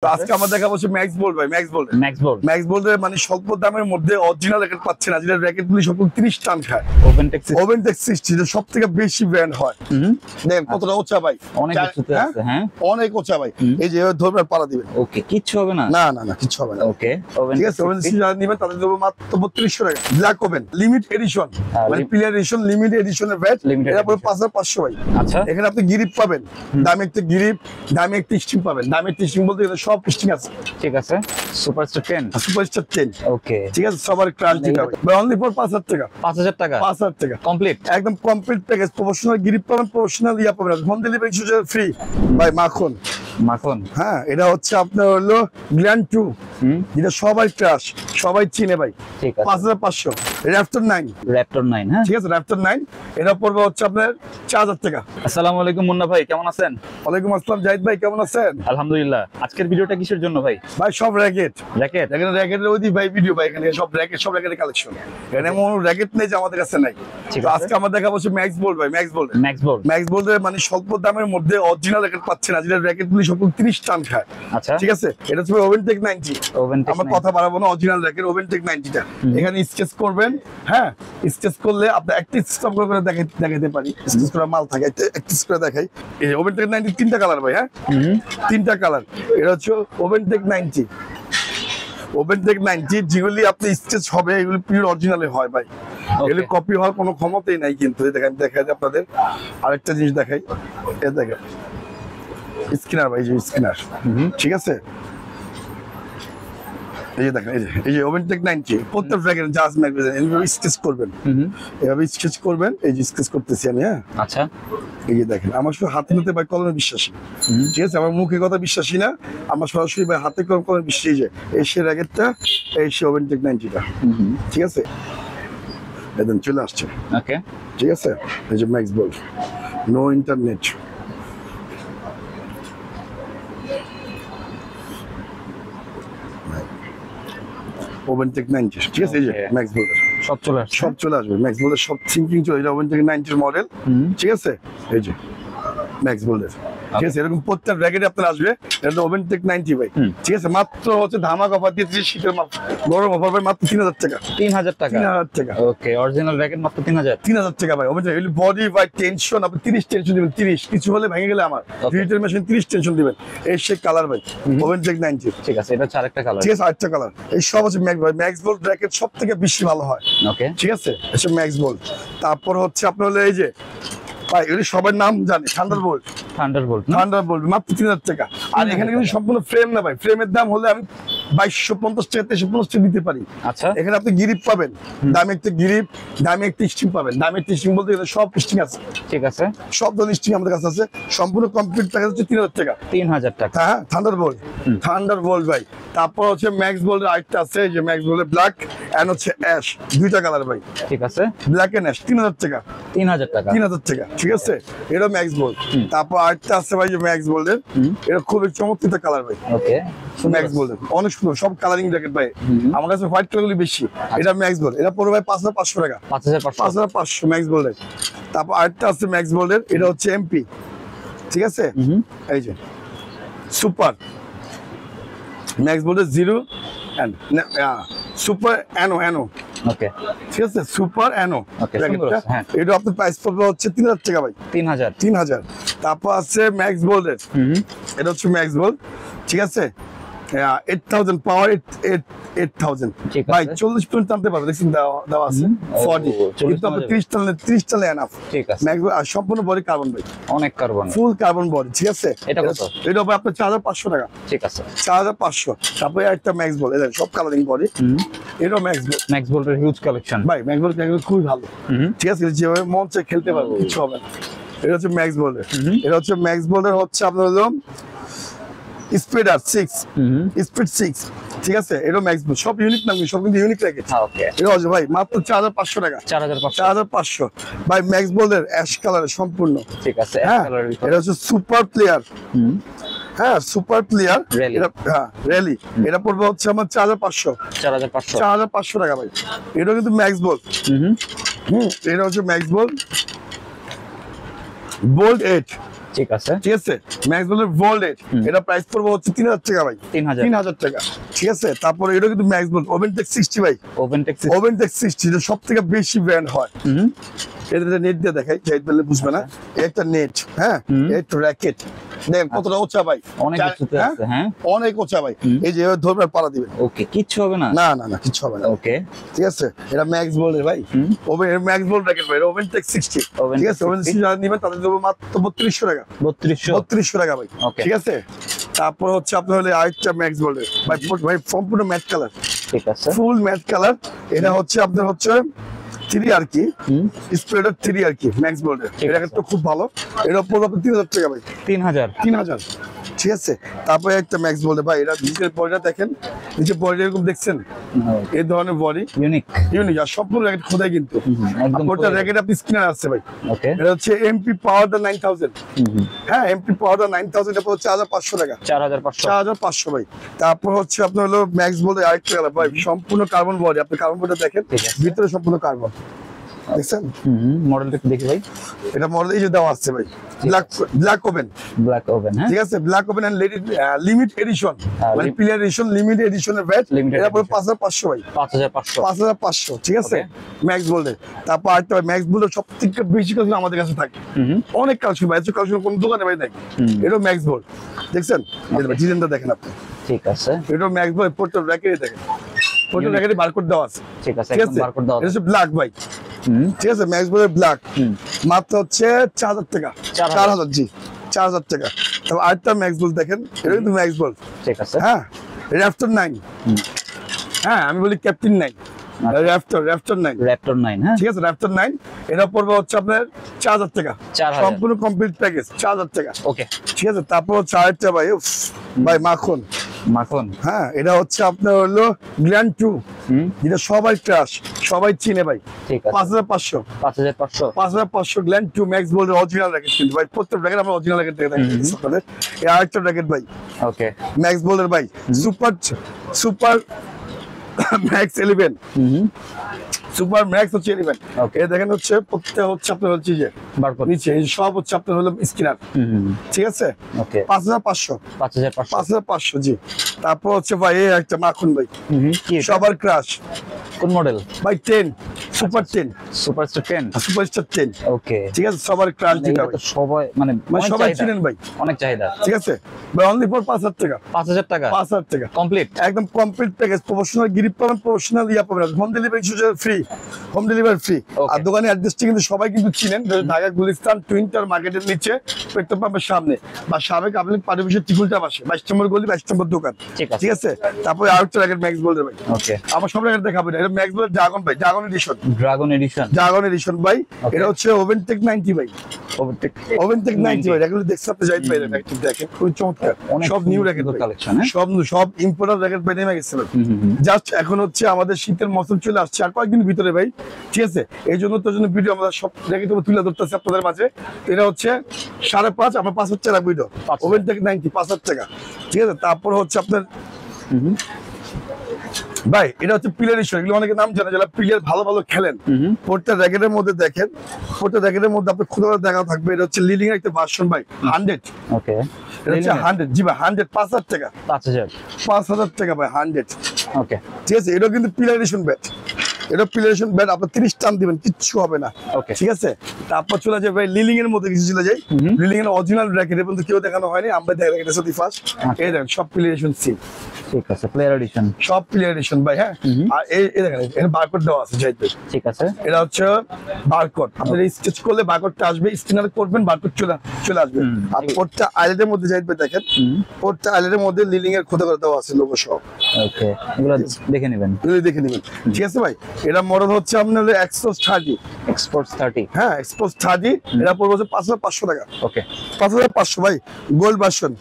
আজকে আমরা দেখাবো ম্যাক্স বোল্ট ভাই, ম্যাক্স বোল্টের মানে স্বল্প দামের মধ্যে অরিজিনাল র্যাকেট পাচ্ছেন না, যেটা র্যাকেটগুলি সব 30 টান খায়। ওভেনটেক 60 যেটা সবথেকে বেশি ব্র্যান্ড হয়। দেখেন কতটা উঁচা ভাই, অনেক উঁচুতে আছে। হ্যাঁ অনেক উঁচা ভাই। এই যে ধরবেন পাড়া দিবেন, ওকে কিচ্ছু হবে না। না না না কিচ্ছু হবে না। ওকে ঠিক আছে, ওভেন যারা নেবেন তাদের দেবো মাত্র 3200 টাকা। ব্ল্যাক ওভেন লিমিট এডিশন, মানে প্লেয়ার এডিশন লিমিট এডিশনের ব্যাট, এটা পুরো 5500 ভাই। আচ্ছা, এখানে আপনি গিরিপ পাবেন, দামি একটা গিরিপ, দামি একটা স্টিং পাবেন। দামি একটা স্টিং বলতে এখানে সব স্টিং আছে। ঠিক আছে, সুপারস্টার 10, সুপারস্টার 10। ওকে ঠিক আছে, সবার ক্রাশ দিতে হবে ভাই, অনলি ফর 5000 টাকা। 5000 টাকা, 5000 টাকা কমপ্লিট, একদম কমপ্লিট প্যাকেজ। প্রফেশনাল গিরিপ পাবেন, প্রফেশনাল ইয়া পাবেন, হোম ডেলিভারি ফ্রি ভাই। মাখন মাখন, হ্যাঁ, এটা হচ্ছে আপনার হলো গ্ল্যান্ড 2, যেটা সবাই ক্রাশ, সবাই চিনে ভাই। ঠিক আছে, 5500। Raptor 9, Raptor 9। হ্যাঁ ঠিক আছে, র্যাপটর 9 এটা পড়বে হচ্ছে আপনার 4000 টাকা। আসসালামু আলাইকুম মুন্না ভাই, কেমন আছেন? ওয়ালাইকুম আসসালাম জাহিদ ভাই, কেমন আছেন? আলহামদুলিল্লাহ। আজকের ভিডিওটা কিসের জন্য ভাই? ভাই সব র্যাকেট, র্যাকেট, এখানে র্যাকেটের ওই ভাই ভিডিও ভাই, এখানে সব র্যাকেট, সব র্যাকেটের কালেকশন। এখানে এমন র্যাকেট নেই যে আমাদের কাছে নাই। তো আজকে আমরা দেখাবো ম্যাক্স বোল্ট ভাই, ম্যাক্স বোল্টের মানে স্বল্প দামের মধ্যে অরিজিনাল র্যাকেট পাচ্ছেন না, যেটা র্যাকেটগুলি সব 30 টান খায়। আচ্ছা ঠিক আছে, এটা হচ্ছে ওভেনটেক 90। আমরা কথা বাড়াবো না, অরিজিনাল র্যাকেট ওভেনটেক 90টা। এখানে স্কেচ করবেন, হ্যাঁ স্কেচ করলে আপনি একটা সিস্টেম করে দেখাতে পারি। স্কেচ করা মাল থাকে, একটা করে দেখাই। এই ওভেনটেক 90 তিনটা কালার ভাই, হ্যাঁ তিনটা কালার। এটা হচ্ছে ওভেনটেক 90। ওভেনটেক 90 যেগুলি আপনি স্কেচ হবে এগুলি পিওর অরিজিনালে হয় ভাই, এগুলি কপি হওয়ার কোনো ক্ষমতাই নাই। কিন্তু দেখেন, দেখাই আপনাদের আরেকটা জিনিস দেখাই। এ দেখেন স্ক্যানার ভাই, যে স্ক্যানার, ঠিক আছে। এই যে দেখেন, এই যে ওভেনটেক 90 প্রত্যেক র্যাকেট জাস্ট ম্যাগনেট এইভাবে স্কেচ করবেন, এভাবে স্কেচ করবেন। এই যে স্কেচ করতেছি আমি, হ্যাঁ আচ্ছা। এই যে দেখেন, আমার শুধু হাতে নিতে ভাই কলমে বিশ্বাসী, ঠিক আছে, আমার মুখে কথা বিশ্বাসী না, আমার সরাসরি ভাই হাতে কলমে বিশ্বাসী। যে এই সে র্যাকেটটা, এই সে ওভেনটেক 90টা, ঠিক আছে, একদম চলে আসছে। ওকে, ঠিক আছে, এই যে ম্যাক্স বোল্ট, নো ইন্টারনেট। ওভেনটেক 90, ঠিক আছে, এই যে ম্যাক্স বোল্ট সব চলে আসবে। ম্যাক্স বোল্টের সব থিঙ্কিং চলে, এটা ওভেনটেক 90 মডেল, ঠিক আছে। এই যে ম্যাক্স বোল্টের, ঠিক আছে, এরকম প্রত্যেক র্যাকেটে আপনার আসবে। এটা ওভেনটেক 90 ভাই, ঠিক আছে। মাত্র হচ্ছে ধামাক অফার দিয়েছি, শীতের গরম অফার ভাই, মাত্র 3000 টাকা। 3000 টাকা, 3000 টাকা। ওকে, অরিজিনাল র্যাকেট মাত্র 3000 টাকা ভাই। ওভেনটেক বডি ভাই টেনশন, আপনি 30 টেনশন দিবেন, 30 কিছু হলে ভেঙে গেলে আমার ডিজিটাল মেশিন 30 টেনশন দিবেন। এই সে কালার ভাই, ওভেনটেক 90, ঠিক আছে। এটা হচ্ছে আরেকটা কালার, ঠিক আছে, আরেকটা কালার। এই সব হচ্ছে ম্যাক্স ভাই, ম্যাক্স বোল্ট র্যাকেট সব থেকে বেশি ভালো হয়। ওকে, ঠিক আছে, এসব ম্যাক্স বোল্ট। তারপর হচ্ছে আপনার হলো এই যে ভাই, এগুলি সবার নাম জানে, থান্ডারবোল্ট মাত্র 3000 টাকা। আর এখানে কিন্তু সম্পূর্ণ ফ্রেম না ভাই, ফ্রেমের দাম হলে আমি 2250 টাকা 2350 টাকা দিতে পারি। আচ্ছা, এখানে আপনি গিরিপ পাবেন, দামি একটা গিরিপ, দামি একটা স্টিং পাবেন। দামি একটা স্টিং বলতে এখানে সব স্টিং আছে, ঠিক আছে, সব ধরনের স্টিং আমাদের কাছে আছে। সম্পূর্ণ কমপ্লিট প্যাকেজ হচ্ছে 3000 টাকা। 3000 টাকা, হ্যাঁ থান্ডারবোল্ট ভাই। তারপর হচ্ছে ম্যাক্স বোল্টের আরেকটা আছে, যে ম্যাক্স বোল্টের ব্ল্যাক এন্ড হচ্ছে অ্যাশ, দুইটা কালার ভাই, ঠিক আছে। ব্ল্যাক এন্ড অ্যাশ 3000 টাকা, 3000 টাকা, 3000 টাকা, ঠিক আছে। এটা ম্যাক্স বোল্ট। তারপর আরেকটা আছে ভাই, যে ম্যাক্স বোল্টের, এটা খুবই চমৎকার কালার ভাই। ওকে, ম্যাক্স বোল্টের অনেক সুন্দর, সব কালারিং জ্যাকেট ভাই। আমার কাছে হোয়াইট কালারগুলি বেশি। এটা ম্যাক্স বোল্ট, এটা পড়বে ভাই 5500 টাকা, 5500 ম্যাক্স বোল্টের। তারপর আরেকটা আছে ম্যাক্স বোল্টের, এটা হচ্ছে এমপি, ঠিক আছে। এই যে সুপার ম্যাক্স বোল্টের 0 এন্ড সুপার অ্যানো, ওকে, ঠিক আছে, সুপার অ্যানো জ্যাকেটটা। এটা আপনার প্রাইস পড়বে হচ্ছে 3000 টাকা ভাই, 3000। তারপর আছে ম্যাক্স বোল্টের, এটা হচ্ছে ম্যাক্স বোল্ট, ঠিক আছে, 8000 পাওয়ার 8000 ভাই, 40 পর্যন্ত টানতে পারবে। দেখছেন দেওয়া আছে 40, কিন্তু আপনি 30 টানলে এনাফ। ঠিক আছে, ম্যাক্স বোল্ট। আর সম্পূর্ণ বডি কার্বন ভাই, অনেক কার্বন, ফুল কার্বন বডি, ঠিক আছে। এটা কত? এটা হবে আপনার 4500 টাকা, ঠিক আছে, 4500। তারপরে একটা ম্যাক্স বোল্ট, এটা সব কালারিং বডি, এটা ম্যাক্স বোল্টের হিউজ কালেকশন ভাই। ম্যাক্স বোল্ট খুবই ভালো, ঠিক আছে, যেভাবে মন চাই খেলতে পারবে, কিছু হবে না। এটা হচ্ছে ম্যাক্স বোল্টের, এটা হচ্ছে ম্যাক্স বোল্টের হচ্ছে আপনার হলো স্পিডার 6, স্পিড 6, ঠিক আছে। এটা ম্যাক্স বোল্ট, সব ইউনিক নাম, সব কিন্তু ইউনিক র্যাকেট। ওকে, এটা হচ্ছে ভাই মাত্র 4500 টাকা, 4500 ভাই। ম্যাক্স বোল্টের অ্যাশ কালারের সম্পূর্ণ, ঠিক আছে। এটা হচ্ছে সুপার প্লেয়ার, হ্যাঁ সুপার প্লেয়ার, এটা হ্যাঁ র্যালি। এটা পড়বে হচ্ছে আমার 4500 টাকা ভাই। এটা কিন্তু ম্যাক্স বোল্ট, এটা হচ্ছে ম্যাক্স বোল্ট 8, ঠিক আছে। ঠিক আছে, ম্যাক্স বোল্টের ভোল্টেজ এটা প্রাইস পড়বে হচ্ছে 3000 টাকা ভাই, 3000 টাকা। ঠিক আছে, তারপরে এটা কিন্তু ম্যাক্স বোল্ট ওভেনটেক 60 ভাই, ওভেনটেক ওভেনটেক 60 এটা সবথেকে বেশি ব্র্যান্ড হয়। এটা নেট দিয়ে দেখাই, জাহিদ বললে বুঝবে না। একটা নেট, হ্যাঁ, একটা র‍্যাকেট দেখেন কতটা উঁচা ভাই, অনেক উঁচুতে আছে, হ্যাঁ অনেক উঁচা ভাই। এই যে ধরবে পাড়া দিবেন, ওকে, কিচ্ছু হবে না, না না না কিচ্ছু হবে না। ওকে, ঠিক আছে, এটা ম্যাক্স বোল্টের ভাই, ওভেন ম্যাক্স বোল্ট র‍্যাকেট ভাই, ওভেনটেক 60। ঠিক আছে, ওভেন 60 যারা নেবেন তাদের দেবো মাত্র 3200 টাকা, 3200 টাকা ভাই। ঠিক আছে, তারপর হচ্ছে আপনার হলে আরেকটা ম্যাক্স বোল্টের ভাই, ভাই সম্পূর্ণ ম্যাট কালার, ঠিক আছে, ফুল ম্যাট কালার। এটা হচ্ছে আপনার হচ্ছে 3 আর কি, স্প্রেডার 3 আর কি ম্যাক্স বোল্টের। এটা তো খুব ভালো, এটা পুরো 3000 টাকা ভাই, 3000। ঠিক আছে, তারপরে একটা ম্যাক্স বোল্টের ভাই, এটা নিচের বডিটা দেখেন, নিচে বডি এরকম দেখছেন, এই ধরনের বডি ইউনিক, আর সম্পূর্ণ র‍্যাকেট খোদাই কিন্তু, আপনার র‍্যাকেট আপনি স্ক্রিনার আছে ভাই। ওকে, এটা হচ্ছে এমপি পাওয়ার দা 9000, হ্যাঁ এমপি পাওয়ার দা 9000, এটা হচ্ছে 4500 টাকা, 4500 ভাই। তারপর হচ্ছে আপনার হলো ম্যাক্স বোল্টের আরেকটা কালার ভাই, সম্পূর্ণ কার্বন বডি, আপনি কার্বন বডিটা দেখেন, ভিতরে সম্পূর্ণ কার্বন দেখছেন। মডেলটা একটু দেখি ভাই, এটা মডেল এই যে দেওয়া আছে ভাই, ব্ল্যাক ওভেন, হ্যাঁ, ঠিক আছে, black oven and limit edition, মানে প্লেয়ার এডিশন লিমিট এডিশনের ব্যাট, এটা পুরো 5500 ভাই, 5500। ঠিক আছে, ম্যাক্স বোল্টের। তারপর আরেকটা ম্যাক্স বোল্টের সবথেকে বেশি কালেকশন আমাদের কাছে থাকে, অনেক কালেকশন ভাই, এত কালেকশন কোন দোকানে ভাই নাই। এটা ম্যাক্স বোল্ট দেখছেন, ডিজাইনটা দেখেন আপনি, ঠিক আছে, এটা ম্যাক্স বোল্ট পোর্টাল র‍্যাকেটে দেখেন, পোর্টাল র‍্যাকেটে বারকোড দেওয়া আছে, ঠিক আছে, ঠিক আছে, বারকোড দেওয়া এটা হচ্ছে ব্ল্যাক ভাই। ঠিক আছে, ম্যাক্স বোল্টের ব্ল্যাক মাত্র হচ্ছে 4000 টাকা, 4000 জি 4000 টাকা। তারপর আরেকটা ম্যাক্স বোল্ট দেখেন, এটা কিন্তু ম্যাক্স বোল্ট, ঠিক আছে, হ্যাঁ র্যাপটর 9, হ্যাঁ আমি বলি ক্যাপ্টেন 9, র্যাপটর 9, হ্যাঁ ঠিক আছে, র্যাপটর 9 এটা পড়বে হচ্ছে আপনার 4000 টাকা, সম্পূর্ণ কমপ্লিট প্যাকেজ 4000 টাকা। ওকে, ঠিক আছে, তারপর হচ্ছে আরেকটা ভাই, ভাই মাখন, হ্যাঁ এটা হচ্ছে আপনার হলো গ্ল্যান্ড 2, যেটা সবাই ক্রাশ, সবাই চিনে ভাই, 5500 গ্ল্যান্ড 2 ম্যাক্স বোল্টের অরিজিনাল র‍্যাকেট কিন্তু ভাই, প্রত্যেক র‍্যাকেট আমরা অরিজিনাল র‍্যাকেট দেখে থাকি আপনাদের। এই আরেকটা র‍্যাকেট ভাই, ওকে ম্যাক্স বোল্টের ভাই, সুপার ম্যাক্স 11, সুপার ম্যাক্স হচ্ছে 11। ওকে, দেখেন হচ্ছে প্রত্যেকটা হচ্ছে আপনার হচ্ছে যে বারকোড নিচে সব হচ্ছে আপনার হলো স্ক্রিনার, ঠিক আছে, ওকে 5500 জি। তারপর হচ্ছে ভাই এই একটা মাখন ভাই, সবার ক্রাশ, কোন মডেল ভাই? 10 সুপারস্টার 10, ওকে, ঠিক আছে, সবার ক্রাশ যেটা সবাই মানে সবাই চিনেন ভাই, অনেক চাহিদা। ঠিক আছে ভাই, অনলি ফর 5000 টাকা, 5000 টাকা কমপ্লিট, একদম কমপ্লিট প্যাকেজ, প্রফেশনাল গ্রিপ পাবেন, প্রফেশনাল ইয়া পাবেন, home delivery free, home delivery free. আর দোকানের অ্যাড্রেসটি কিন্তু সবাই কিন্তু চিনেন, ঢাকা গুলিস্তান টুইন টাওয়ার মার্কেটের নিচে, পেট্রোল পাম্পের সামনে, বা সাবেক আপনি পারিবেশের ত্রিকুলটা পাশে 22 নম্বর গলি 22 নম্বর দোকান, ঠিক আছে। তারপরে আরেকটা র‍্যাকেট ম্যাক্স বোল্টের ভাই, ওকে আমার সব র‍্যাকেট দেখাবেন, এটা ম্যাক্স বোল্টের ড্রাগন ভাই, ড্রাগন এডিশন ভাই, এটা হচ্ছে ওভেনটেক 90 ভাই, ওভেনটেক 90 ভাই, এগুলো দেখতে আপনি যাইতে পারেন, দেখেন খুব চমৎকার, সব নিউ র‍্যাকেট কালেকশন, সব ইম্পোর্টার র‍্যাকেট ভাই নেমে গেছে ভাই, জাস্ট এখন হচ্ছে আমাদের শীতের মৌসুম চলে আসছে আর কয়েকদিন ভিতরে ভাই, ঠিক আছে, এই জন্য তোর জন্য ভিডিও আমরা সব র‍্যাকেট তুলে ধরতেছি আপনাদের মাঝে। এটা হচ্ছে 5.5, আমরা 5000 টাকা ভিডিও, ওভেনটেক 90 5000 টাকা, ঠিক আছে। তারপর হচ্ছে আপনার ভাই এটা হচ্ছে প্লেয়ার ইস্যু, এগুলো অনেকে নাম জানে, যারা প্লেয়ার ভালো ভালো খেলেন, প্রত্যেকটা র‍্যাকেটের মধ্যে দেখেন, প্রত্যেকটা র‍্যাকেটের মধ্যে আপনার খুদা দেখা থাকবে। এটা হচ্ছে লিলিং এর একটা ভার্সন ভাই, 100, ওকে এটা হচ্ছে 100 জি ভাই, 100 5000 টাকা, 5000 টাকা ভাই 100, ওকে ঠিক আছে। এটা কিন্তু প্লেয়ার ইস্যু ব্যাট, এটা প্লেয়ারেশন ব্যাট, আপনি 30 টান দিবেন কিচ্ছু হবে না, ওকে ঠিক আছে। তারপর চলে যায় ভাই লিলিং এর মধ্যে, কিছু চলে যায় লিলিং এর অরিজিনাল র‍্যাকেট, এবং কেউ দেখানো হয়নি, আমরা দেখা গেছে ফার্স্ট। এই দেখেন সব প্লেয়ারেশন সিল, ঠিক আছে, প্লেয়ার এডিশন, সব প্লেয়ার এডিশন ভাই, হ্যাঁ। আর এই দেখেন এর বারকোড দেওয়া আছে জাহিদ ভাই, ঠিক আছে, এটা হচ্ছে বারকোড, আপনি স্কেচ করলে বারকোডটা আসবে, স্ক্যানার করবেন বারকোড চলে আসবে। আর পোর্টটা আইল্যান্ডের মধ্যে জাহিদ ভাই দেখেন, পোর্টটা আইল্যান্ডের মধ্যে লিলিং এর খোদা করে দেওয়া আছে লোগো সহ, ওকে এগুলো দেখে নেবেন, ঠিক আছে ভাই। এটা মডেল হচ্ছে আপনার এক্সপোর্ট 30, হ্যাঁ এক্সপোর্ট 30, এটা পড়বে 5500 টাকা, ওকে 5500 ভাই। গোল্ড ভার্সন,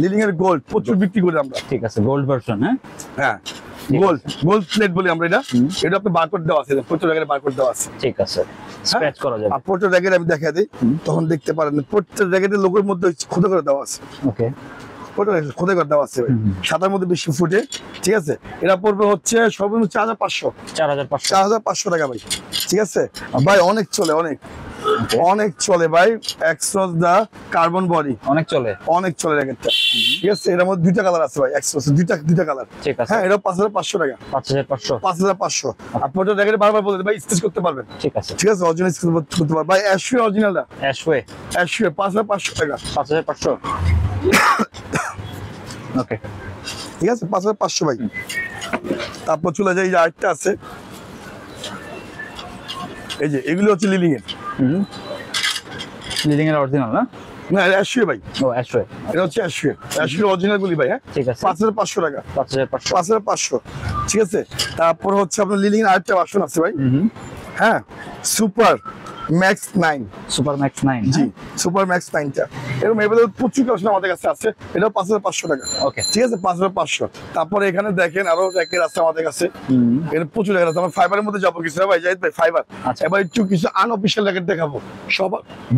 লিলিং এর গোল্ড প্রচুর বিক্রি করি আমরা, ঠিক আছে, গোল্ড ভার্সন, হ্যাঁ গোল্ড প্লেট বলি আমরা, এটা আপনি বারকোড দেওয়া আছে, প্রচুর র‍্যাকেটে বারকোড দেওয়া আছে, ঠিক আছে, স্ক্র্যাচ করা যাবে। আর প্রচুর র‍্যাকেট আমি দেখাই দিই, তখন দেখতে পারেন প্রত্যেক র‍্যাকেটের লোগোর মধ্যে খোদা করে দেওয়া আছে, ওকে খোদাই করে দেওয়া আছে, সাদার মধ্যে বেশি ফুটে, ঠিক আছে। এটা পড়বে হচ্ছে সর্বনিম্ন 4500 টাকা ভাই, ঠিক আছে ভাই, অনেক চলে, অনেক অনেক চলে ভাই। এক্সোস দা কার্বন বডি অনেক চলে, অনেক চলে জ্যাকেটটা। ঠিক আছে, এর মধ্যে দুইটা কালার আছে ভাই, এক্সোস দুইটা কালার। ঠিক আছে, হ্যাঁ, এটা 5500 টাকা। 5500 আপনি ওটা জ্যাকেট বারবার বলেন ভাই, স্টিচ করতে পারবেন। ঠিক আছে, ঠিক আছে, অরিজিনাল স্টিচ করতে পারবেন ভাই। অ্যাশওয়ে অরিজিনালটা, অ্যাশওয়ে 5500 টাকা। 5500 ওকে, ঠিক আছে, 5500 ভাই। তারপর চলে যাই, যে আরেকটা আছে, এই যে এগুলো হচ্ছে লিলিং এর। লিডিং এর অরিজিনাল না? না, অ্যাশওয়ে ভাই। ও অ্যাশওয়ে, এটা হচ্ছে অ্যাশওয়ে অরিজিনাল গুলি ভাই। হ্যাঁ, ঠিক আছে, 5500 টাকা। 5500 ঠিক আছে। তারপর হচ্ছে আপনার লিলিং এর আরেকটা ভার্সন আছে ভাই। হ্যাঁ, সুপার ম্যাক্স 9। সুপার ম্যাক্স 9, জি, সুপার ম্যাক্স 9টা এরকম এবারে প্রচুর কালেকশন আমাদের কাছে আছে। এটাও 5500 টাকা। ওকে, ঠিক আছে, 5500। তারপরে এখানে দেখেন আরো জ্যাকেট আছে আমাদের কাছে। এর প্রচুর জ্যাকেট আছে। আমরা ফাইবারের মধ্যে যাবো কিছু ভাই, জাহিদ ভাই, ফাইবার। আচ্ছা, এবার একটু কিছু আনঅফিশিয়াল জ্যাকেট দেখাবো, সব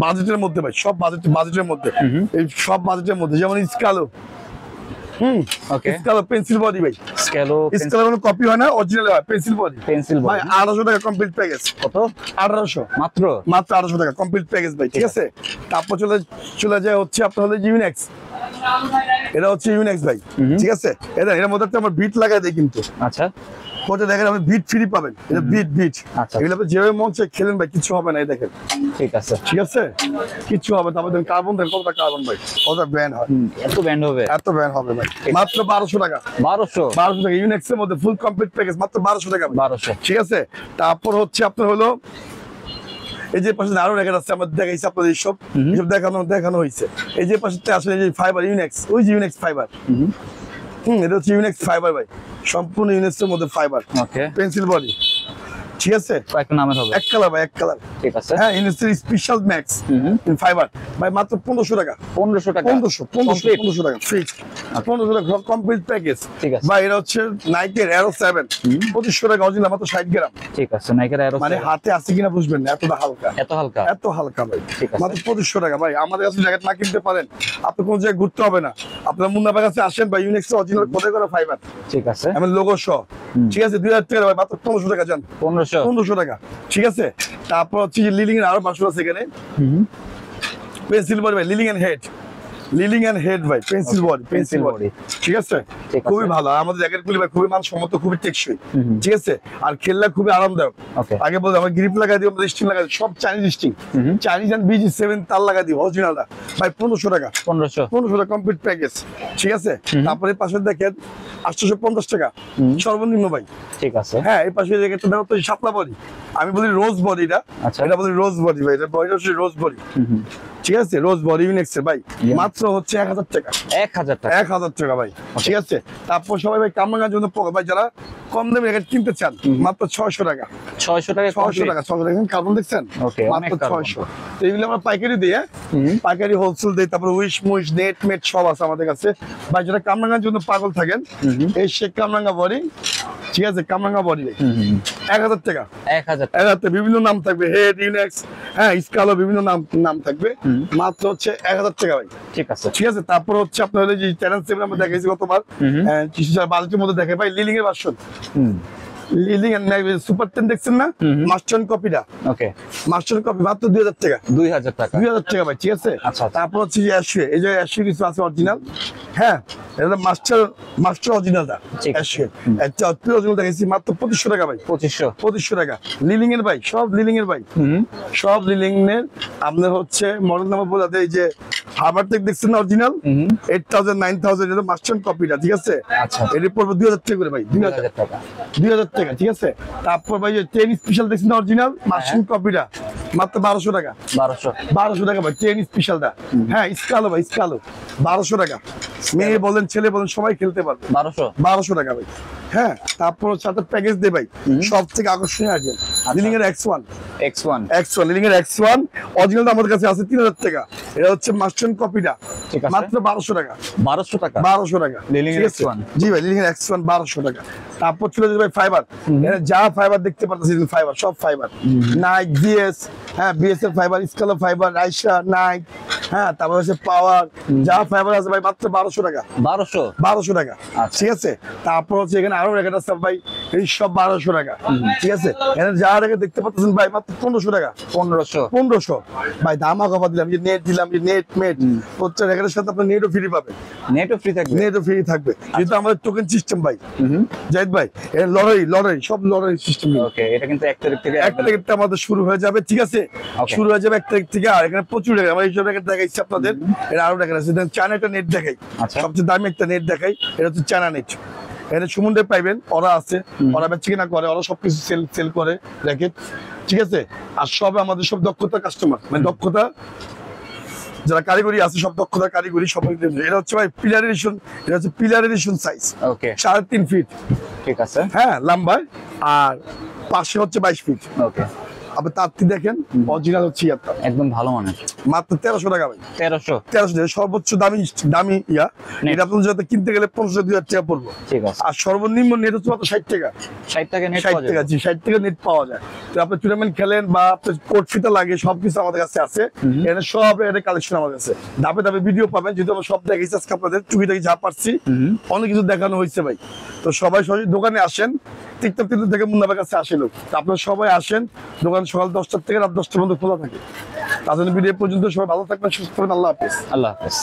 বাজেটের মধ্যে ভাই, সব বাজেটের মধ্যে। এই সব বাজেটের মধ্যে, যেমন স্কালো। ওকে, স্কালো পেন্সিল বডি ভাই। স্কেলো স্কালো কপি হয় না, অরিজিনাল হয়, পেন্সিল বডি। পেন্সিল ভাই 1800 টাকা কমপ্লিট প্যাকেজ। কত? 1800 মাত্র 1800 টাকা কমপ্লিট প্যাকেজ ভাই। ঠিক আছে। তারপর চলে যায় হচ্ছে আপনার হলো ইউনিক্স। এটা হচ্ছে ইউনিক্স ভাই। ঠিক আছে, এর মধ্যে আমার বিট লাগাই দেয় কিন্তু। আচ্ছা, কোথায় দেখেন আপনি বিট ফ্রি পাবেন। এটা বিট। আচ্ছা, এগুলো আপনি যেভাবে মন চায় খেলেন ভাই, কিছু হবে না। এই দেখেন, ঠিক আছে, ঠিক আছে, কিছু হবে। তারপর দেখেন কার্বন, দেখেন কতটা কার্বন ভাই, কতটা ব্যান্ড হয়। এত ব্যান্ড হবে? এত ব্যান্ড হবে ভাই, মাত্র 1200 টাকা। 1200 টাকা ইউনিক্স এর মধ্যে ফুল কমপ্লিট প্যাকেজ, মাত্র 1200 টাকা। 1200, ঠিক আছে। তারপর হচ্ছে আপনার হলো এই যে পাশে আরো রেখে আছে, আমাদের দেখাইছে আপনাদের সব দেখানো হয়েছে। এই যে পাশে আসলে এই যে ফাইবার ইউনিক্স, ওই যে ইউনিক্স ফাইবার। এটা হচ্ছে ইউনিক্স ফাইবার ভাই, সম্পূর্ণ ইউনিক্স এর মধ্যে ফাইবার। ওকে, পেন্সিল বডি। ঠিক আছে, কয়েকটা নামের হবে? এক কালার ভাই, এক কালার। ঠিক আছে, হ্যাঁ, ইউনিক্স স্পেশাল ম্যাক্স ফাইবার ভাই, মাত্র 1500 টাকা। 1500 টাকা, 1500 টাকা ফিক্স। 1500 টাকা কমপ্লিট প্যাকেজ। ঠিক আছে ভাই, এটা হচ্ছে নাইকের অ্যারো 7, 2500 টাকা অরিজিনাল, মাত্র 60 গ্রাম। ঠিক আছে, নাইকের অ্যারো মানে হাতে আছে কিনা বুঝবেন না, এতটা হালকা, এত হালকা ভাই। ঠিক আছে, মাত্র 2500 টাকা ভাই। আমাদের কাছে জ্যাকেট না কিনতে পারেন, আপনি কোন জায়গায় ঘুরতে হবে না। আপনার মুন্না ভাইয়ের কাছে আসেন ভাই, ইউনিক্স অরিজিনাল কোথায় করা ফাইবার। ঠিক আছে, আমি লোগো সহ। ঠিক আছে, 2000 টাকা ভাই, মাত্র 1500 টাকা যান। 1500 টাকা। ঠিক আছে। তারপর হচ্ছে যে লিলিং এর আরো ভার্সন আছে এখানে। পেন্সিল বডি ভাই, লিলিং এন্ড হেড ভাই, পেন্সিল বডি। ঠিক আছে, খুবই ভালো। আমাদের জ্যাকেট গুলি ভাই খুবই মানসম্মত, খুবই টেকসই। ঠিক আছে, আর খেললে খুবই আরামদায়ক। আগে বলতে আমার গ্রিপ লাগাই দিই, আমাদের স্টিং লাগাই দিই, সব Chinese sting, Chinese and BG7 তার লাগাই দিই অরিজিনালটা ভাই। 1500 টাকা। 1500 টাকা কমপ্লিট প্যাকেজ। ঠিক আছে। তারপরে পাশে দেখেন 850 টাকা সর্বনিম্ন ভাই। ঠিক আছে, হ্যাঁ, এই পাশে জ্যাকেটটা দাও তো শাপলা বডি, আমি বলি রোজ বডিটা। এটা বলি রোজ বডি ভাই, এটা বডিটা হচ্ছে রোজ বডি। ঠিক আছে, রোজ বডি ইউনিক্স ভাই, মাত্র হচ্ছে 1000 টাকা। 1000 টাকা ভাই। ঠিক আছে। তারপর সবাই ভাই কামরাঙ্গার জন্য ভাই, যারা কম দামে জ্যাকেট কিনতে চান, মাত্র 600 টাকা। 600 টাকা। কার্বন দেখছেন, মাত্র 600। তো এগুলো আমরা পাইকারি দিই। পাইকারি হোলসেল দিই। তারপর উইশ মুইশ নেট মেট সব আছে আমাদের কাছে ভাই। যারা কামরাঙ্গার জন্য পাগল থাকেন, এই শেখ কামরাঙ্গা বডি। ঠিক আছে, কামরাঙ্গা বডি 1000 টাকা। 1000 বিভিন্ন নাম থাকবে, হেড ইউনিক্স, হ্যাঁ, স্কালো, বিভিন্ন নাম থাকবে, মাত্র হচ্ছে 1000 টাকা ভাই। ঠিক আছে। ঠিক আছে। তারপর হচ্ছে আপনার যে চ্যালেঞ্জ সেভেন আমরা দেখাইছি গতবার, বাজেটের মধ্যে দেখে ভাই, লিলিং এর ভার্সন। লিলিং এন্ড সুপার 10 দেখছেন না, মাস্টার কপিটা। ওকে, মাস্টার কপি মাত্র 2000 টাকা। 2000 টাকা ভাই। ঠিক আছে। আচ্ছা, তারপর হচ্ছে যে অ্যাশওয়ে, এই যে অ্যাশওয়ে কিছু আছে অরিজিনাল। হ্যাঁ, এটা মাস্টার অরিজিনালটা অ্যাশওয়ে। একটা অরিজিনাল দেখাইছি মাত্র 2500 টাকা ভাই। 2500 টাকা। লিলিং এর ভাই, সব লিলিং এর ভাই, সব লিলিং এর। আপনার হচ্ছে মডেল নাম্বার বলে দেয়, এই যে হার্বার টেক দেখছেন না অরিজিনাল, 8000 9000, এটা মাস্টার কপিটা। ঠিক আছে। আচ্ছা, এর পড়বে 2000 টাকা করে ভাই। 2000 টাকা। 2000 টাকা। ঠিক আছে। তারপর ভাই যে 10 স্পেশাল দেখছেন অরিজিনাল, মাস্টার কপিটা, মাত্র 1200 টাকা। 1200 টাকা ভাই, 10 স্পেশালটা। হ্যাঁ, স্কালো ভাই, স্কালো 1200 টাকা। মেয়ে বলেন ছেলে বলেন সবাই খেলতে পারবে। 1200 টাকা ভাই। হ্যাঁ, তারপর সাথে প্যাকেজ দে ভাই, সব থেকে আকর্ষণীয় আইটেম লিলিং এর X1 লিলিং এর X1 অরিজিনালটা আমাদের কাছে আছে 3000 টাকা। এটা হচ্ছে মাস্টার কপিটা, মাত্র 1200 টাকা। 1200 টাকা লিলিং এর X1। জি ভাই, লিলিং এর X1 1200 টাকা। তারপর চলে যাবে ভাই ফাইবার। এটা যা ফাইবার দেখতে পারতেছেন, ফাইবার, সব ফাইবার, নাইক, বিএস, হ্যাঁ, বিএস এর ফাইবার, স্কালো ফাইবার, রাইসা, নাইক, হ্যাঁ, তারপর হচ্ছে পাওয়ার, যা ফাইবার আছে ভাই, মাত্র 1200 টাকা। 1200 টাকা। ঠিক আছে। তারপর হচ্ছে এখানে আরো রেখে আছে ভাই, এই সব 1200 টাকা, ঠিক আছে। এখানে যা টাকা দেখতে পাচ্ছেন ভাই মাত্র 1500 টাকা। 1500 ভাই দামা কমা দিলাম, যে নেট দিলাম, যে নেট মেট হচ্ছে এখানের সাথে আপনার নেটও ফ্রি পাবে, নেটও ফ্রি থাকবে, নেটও ফ্রি থাকবে, যেহেতু আমাদের টোকেন সিস্টেম ভাই। জাহিদ ভাই এর লড়াই সব লড়াই সিস্টেম। ওকে, এটা কিন্তু 1 তারিখ থেকে 1 তারিখ থেকে আমাদের শুরু হয়ে যাবে, ঠিক আছে। শুরু হয়ে যাবে 1 তারিখ থেকে। আর এখানে প্রচুর টাকা, আমরা এইসব টাকা দেখাইছি আপনাদের, এর আরো টাকা আছে। চায়না একটা নেট দেখাই, সবচেয়ে দামি একটা নেট দেখাই, এটা হচ্ছে চায়না নেট। এখানে সমুদ্রে পাইবেন, ওরা আছে, ওরা বেচে কিনা করে, ওরা সবকিছু সেল করে রেখে, ঠিক আছে। আর সব আমাদের সব দক্ষতা কাস্টমার, মানে দক্ষতা যারা কারিগরি আছে, সব দক্ষতা কারিগরি সব। এটা হচ্ছে ভাই পিলার এডিশন, এটা হচ্ছে পিলার এডিশন সাইজ। ওকে, 3.5 ফিট, ঠিক আছে। হ্যাঁ লম্বায়, আর পাশে হচ্ছে 22 ফিট। ওকে, আপনি তারটি দেখেন, অরিজিনাল হচ্ছে ইয়ারটা একদম ভালো মানের, মাত্র 1300 টাকা ভাই। 1300 টাকা, সর্বোচ্চ দামি ইয়া। এটা আপনার যাতে কিনতে গেলে 1500-2000 টাকা পড়বো, ঠিক আছে। আর সর্বনিম্ন নেট হচ্ছে মাত্র 60 টাকা। 60 টাকা নেট 60 পাওয়া টাকা, যাবে। জি 60 টাকা নেট পাওয়া যায়। তো আপনি টুর্নামেন্ট খেলেন বা আপনার কোট ফিতা লাগে, সবকিছু আমাদের কাছে আছে। এখানে সব এটা কালেকশন আমাদের কাছে, ধাপে ধাপে ভিডিও পাবেন, যেহেতু আমরা সব দেখাইছি আজকে আপনাদের, টুকিটাকি যা পারছি অনেক কিছু দেখানো হয়েছে ভাই। তো সবাই সবাই দোকানে আসেন, টিকটক থেকে মুন্নাবার কাছে আসে লোক। তো আপনারা সবাই আসেন, দোকান সকাল 10টা থেকে রাত 10টা পর্যন্ত খোলা থাকে। তার জন্য ভিডিও পর্যন্ত সবাই ভালো থাকবেন, সুস্থ থাকবেন, আল্লাহ হাফেজ। আল্লাহ হাফেজ।